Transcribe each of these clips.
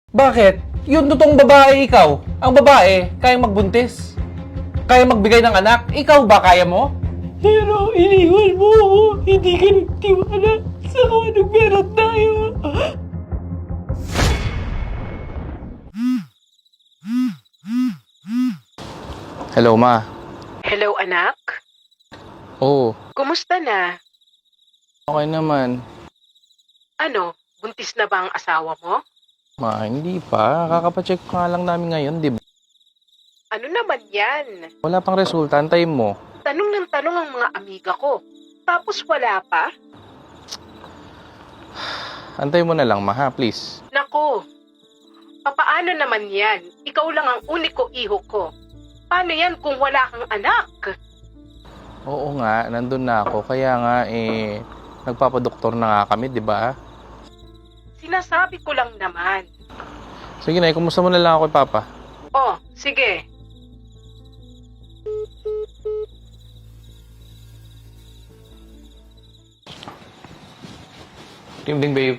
Bakit? Yung totoong babae ikaw. Ang babae, kayang magbuntis. Kaya magbigay ng anak. Ikaw ba kaya mo? Pero iniwan mo ako. Hindi ka nagtiwala. Saka nagmeron tayo. Hello, ma. Hello, anak? Oo, Kumusta na? okay naman. Ano, buntis na ba ang asawa mo? Ma, hindi pa. Kakapacheck pa nga lang namin ngayon, di ba? Ano naman yan? Wala pang resulta. Antayin mo. Tanong ng tanong ang mga amiga ko. Tapos wala pa? Antayin mo na lang, ma, ha? Please. Nako, papaano naman yan? Ikaw lang ang uniko iho ko. Paano yan kung wala kang anak? Oo nga, nandun na ako. Kaya nga, nagpapadoktor na nga kami, di ba? Sinasabi ko lang naman. Sige na, kumusta mo na lang ako kay Papa? Oh, sige. Good evening, babe.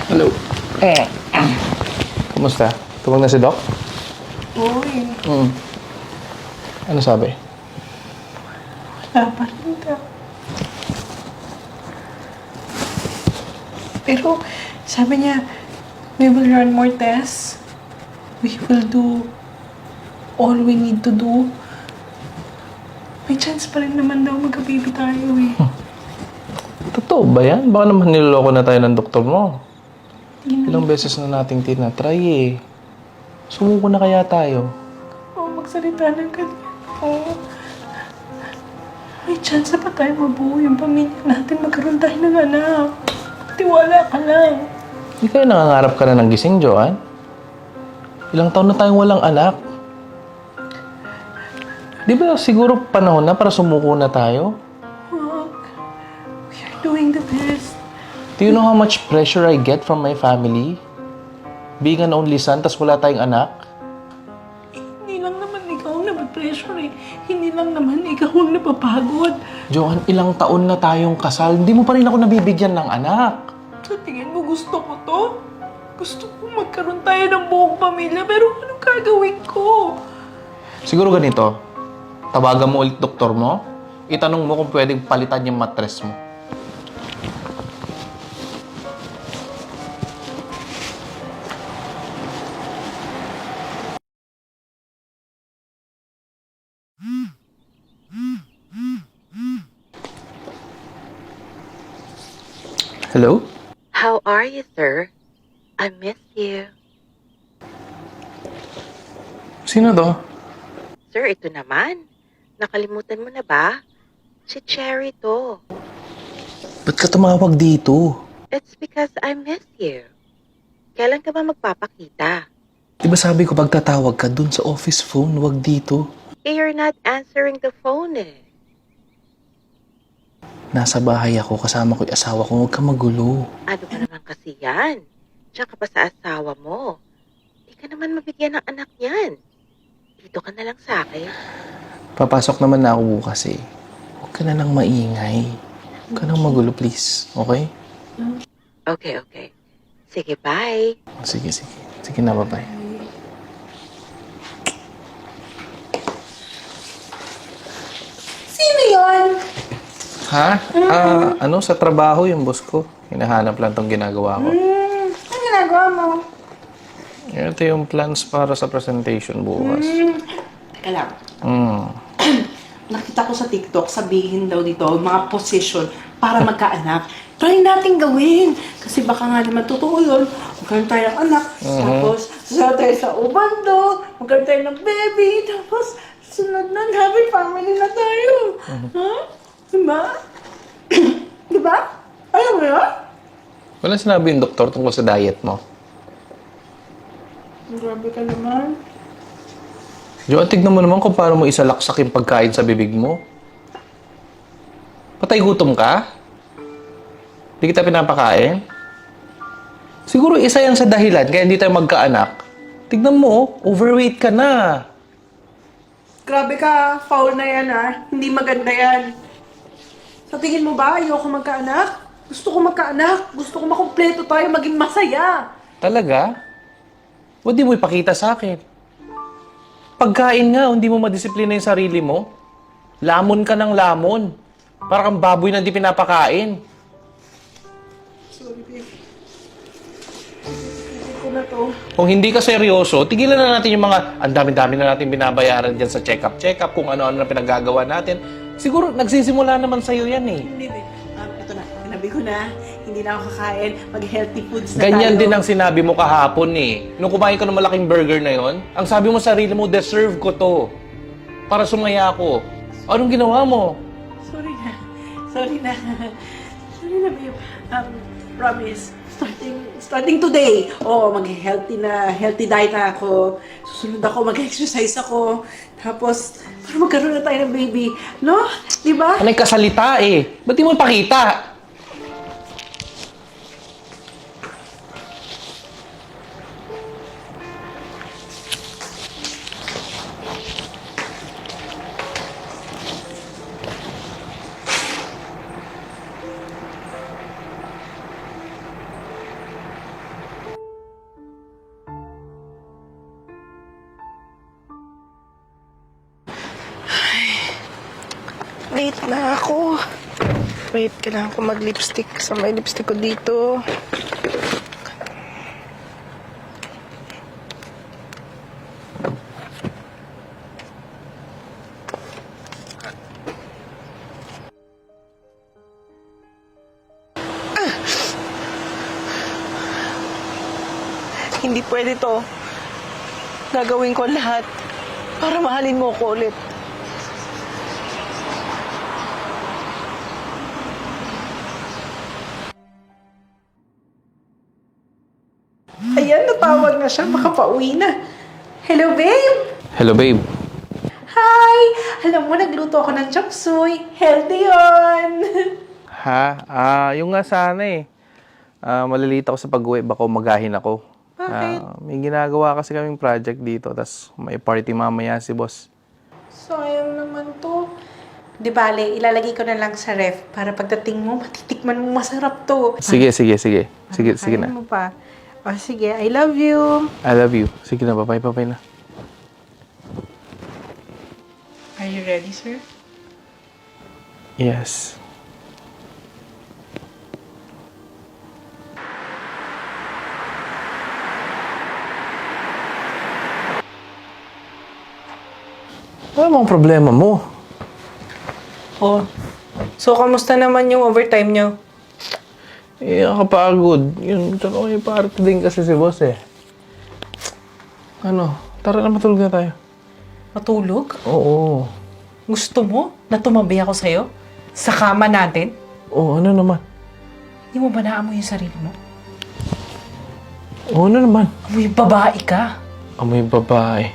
Hello. Kumusta? Tumag na si Doc? Uy, Ano sabi? wala pa rin daw. Pero sabi niya, we will run more tests. We will do all we need to do. May chance pa rin naman daw magka-baby tayo eh. Totoo ba yan? Baka naman niloloko na tayo ng doktor mo. Hindi na. Ilang beses na nating tinatry eh. Sumuko na kaya tayo? Magsalita ng ganyan. Oo. May chance pa tayo mabuo yung pamilya natin. Magkaroon tayo ng anak. Tiwala ka lang. Hindi kayo nangangarap ka na ng gising, Joanne? Ilang taon na tayong walang anak. Di ba siguro panahon na para sumuko na tayo? Wag. We are doing the best. Do you know how much pressure I get from my family? Being an only son, tas wala tayong anak? Hindi lang naman ikaw ang naman-pressure eh. Hindi lang naman ikaw ang napapagod. Joanne, ilang taon na tayong kasal, hindi mo pa rin ako nabibigyan ng anak. Sa tingin mo gusto ko to? Gusto ko magkaroon tayo ng buong pamilya pero anong gagawin ko? Siguro ganito, tawagan mo ulit doktor mo, itanong mo kung pwedeng palitan yung mattress mo. Hello? How are you, sir? I miss you. Sino to? Sir, ito naman. Nakalimutan mo na ba? Si Cherry to. Ba't ka tumawag dito? It's because I miss you. Kailan ka ba magpapakita? Di ba sabi ko pagtatawag ka dun sa office phone, wag dito. You're not answering the phone eh. Nasa bahay ako, kasama ko yung asawa ko, huwag ka magulo. Ano ba naman kasi yan? Diyan ka pa sa asawa mo. Di ka naman mabigyan ng anak yan. Dito ka na lang sa akin. Papasok naman na ako bukas eh. Huwag ka na lang maingay. Huwag ka nang magulo, please. Okay? Okay, okay. Sige, bye. Sige, sige. Sige na, bye-bye. Sino yon? Ha? Ano? Sa trabaho yung boss ko. Hinahanap lang tong ginagawa ko. Ano ginagawa mo? Ito yung plans para sa presentation bukas. Teka lang. Hmm. Nakita ko sa TikTok, sabihin daw dito, mga position para magkaanak. Try natin gawin. Kasi baka nga naman totoo yun. Magkaroon tayo ng anak. Tapos, sasama tayo sa ubando. Magkaroon tayo ng baby. Tapos, sunod na, happy family na tayo. Ha? Diba? Diba? Alam mo yun? Wala sinabi yung doktor tungkol sa diet mo. Grabe ka naman. Joan, tignan mo naman kung paano mo isalaksak yung pagkain sa bibig mo. Patay gutom ka? Di kita pinapakain? Siguro isa yan sa dahilan kaya hindi tayo magkaanak. Tignan mo, overweight ka na. Grabe ka, foul na yan ah. Hindi maganda yan. Sa tingin mo ba, ayoko magkaanak? Gusto ko magkaanak. Gusto ko makumpleto tayo, maging masaya. Talaga? O di mo ipakita sa akin? Pagkain nga, hindi mo madisiplina yung sarili mo. Lamon ka ng lamon. Para kang baboy na hindi pinapakain. Sorry, babe. Hindi ko na to. Kung hindi ka seryoso, tigilan na natin yung mga ang dami-dami na natin binabayaran dyan sa check-up, kung ano-ano na pinagagawa natin. Siguro, nagsisimula naman sa'yo yan eh. Hindi, babe. Ito na. Tinabi ko na. Hindi na ako kakain. Mag-healthy foods na Ganyan tayo. din ang sinabi mo kahapon eh. Nung kumain ka ng malaking burger na yon, ang sabi mo sa sarili mo, deserve ko to. Para sumaya ako. Anong ginawa mo? Sorry na. Sorry na. Sorry na, babe. Promise. Starting today, healthy diet na ako. Susunod ako, mag-exercise ako. Tapos, para magkaroon na tayo ng baby. No? Di ba? Anong kasalita eh? Ba't di mo ipakita? Late na ako. Wait, kailangan ko mag-lipstick. Sa may lipstick ko dito. Hindi pwede to. Gagawin ko lahat para mahalin mo ko ulit. Ayan, natawag na siya. Baka pauwi na. Hello, babe! Hello babe. Hi! Alam mo, nagluto ako ng chop suey. Healthy yun! Ha? Yung nga sana eh. Malilito ako sa pag-uwi, baka umagahin ako. Bakit? May ginagawa kasi kaming project dito, tas may party mamaya si boss. Sayang naman to. Di bale, ilalagay ko na lang sa ref para pagdating mo, matitikman mo masarap to. Sige Kaya na. mo pa. O sige, I love you. I love you. Sige na, papay na. Are you ready, sir? Yes. Ano ang problema mo? Oh. So, kamusta naman yung overtime nyo? Nakapagod. Yun, tsaka may party din kasi si boss eh. Ano, tara na matulog na tayo. Matulog? Oo. Gusto mo na tumabi ako sa'yo? Sa kama natin? Oo, ano naman? Hindi mo ba naamoy yung sarili mo? Oo, ano naman? Amoy babae ka. Amoy babae.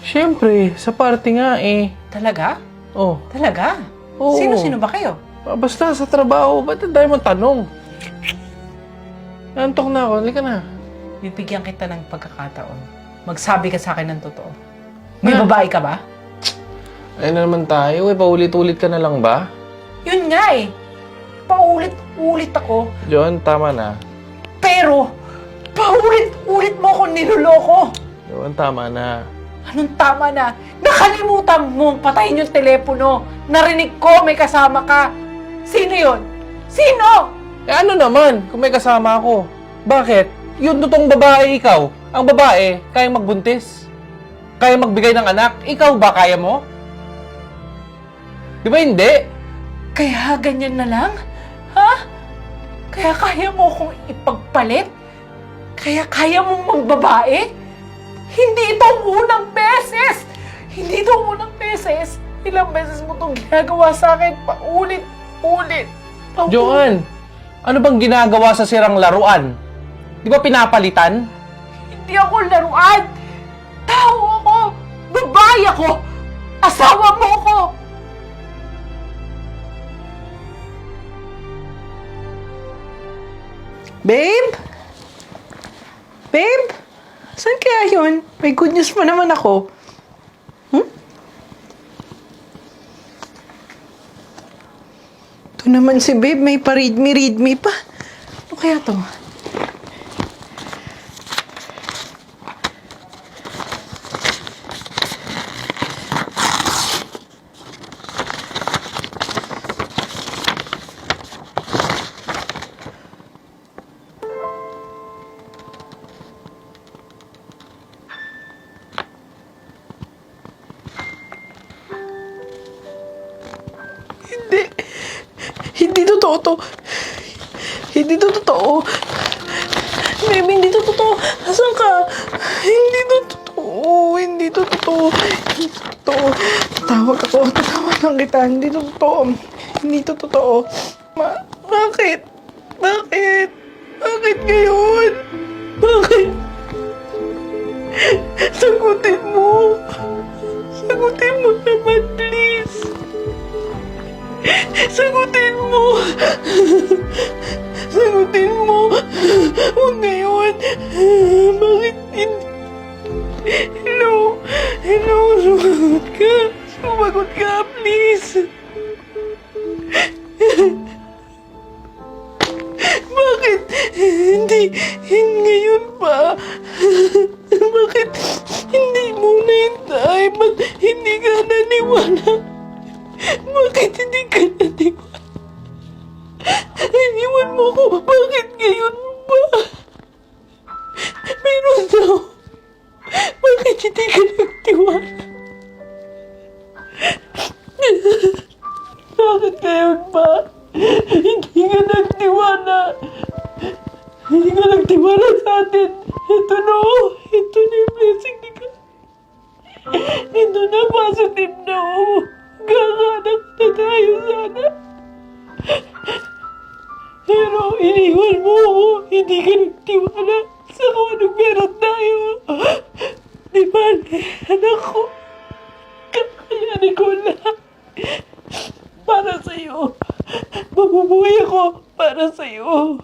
Siyempre, sa party nga eh. Talaga? Oh, Talaga? Oo. Sino-sino ba kayo? basta sa trabaho. Ba't ang dahil mong tanong? Nantok na ako. Halika na. Bibigyan kita ng pagkakataon. Magsabi ka sa akin ng totoo. May Na? babae ka ba? Ayun na naman tayo. Paulit-ulit ka na lang ba? Yun nga eh. Paulit-ulit ako. John, tama na. Pero, paulit-ulit mo akong niloloko. John, tama na. Anong tama na? Nakalimutan mo patayin yung telepono. Narinig ko may kasama ka. Sino yun? Sino? Ano naman kung may kasama ako? Bakit? Yung totoong babae ikaw. Ang babae, kaya magbuntis. Kaya magbigay ng anak. Ikaw ba kaya mo? Di ba hindi? Kaya ganyan na lang? Ha? Kaya kaya mo akong ipagpalit? Kaya kaya mong magbabae? Hindi ito ang unang beses! Hindi ito ang unang beses! Ilang beses mo itong ginagawa sa akin paulit-ulit. Joanne, ano bang ginagawa sa sirang laruan? Di ba pinapalitan? Hindi ako laruan! Tao ako! Babae ako! Asawa mo ako! Babe? Babe? Saan kaya yun? May good news pa naman ako. Ito naman si babe, may pa-read me pa. Ano kaya to? Hindi. Hindi totoo to. Hindi to totoo. Babe, hindi to totoo. Asan ka? Hindi to totoo. Hindi to totoo. Hindi to totoo. Tatawag ako. Tatawagan kita. Hindi to totoo. Hindi to totoo. Bakit? Bakit? Bakit ngayon? Bakit? Sagutin mo. Sagutin mo naman, please. Sagutin mo. Sagutin mo. Huwag ngayon. Bakit hindi? Hello? Hello? Sumagot ka. Sumagot ka, please. Bakit hindi ngayon pa? Bakit hindi mo nahintay? Ba't hindi ka naniwala? Bakit hindi ka naniwala? Iniwan mo ko. Bakit ngayon ba? Meron daw. Bakit hindi ka nagtiwala? Bakit ngayon ba? Hindi ka nagtiwala. Hindi ka nagtiwala sa atin. Ito na oh. Ito na yung blessing ni God. Ito na positive na oh. Gaganak na tayo sana. Pero iniwan mo ako. Hindi ka nagtiwala sa kung anong meron tayo. Di ba, anak ko? Kakayanin ko lahat. Para sa'yo. Mabubuhay ako para sa'yo.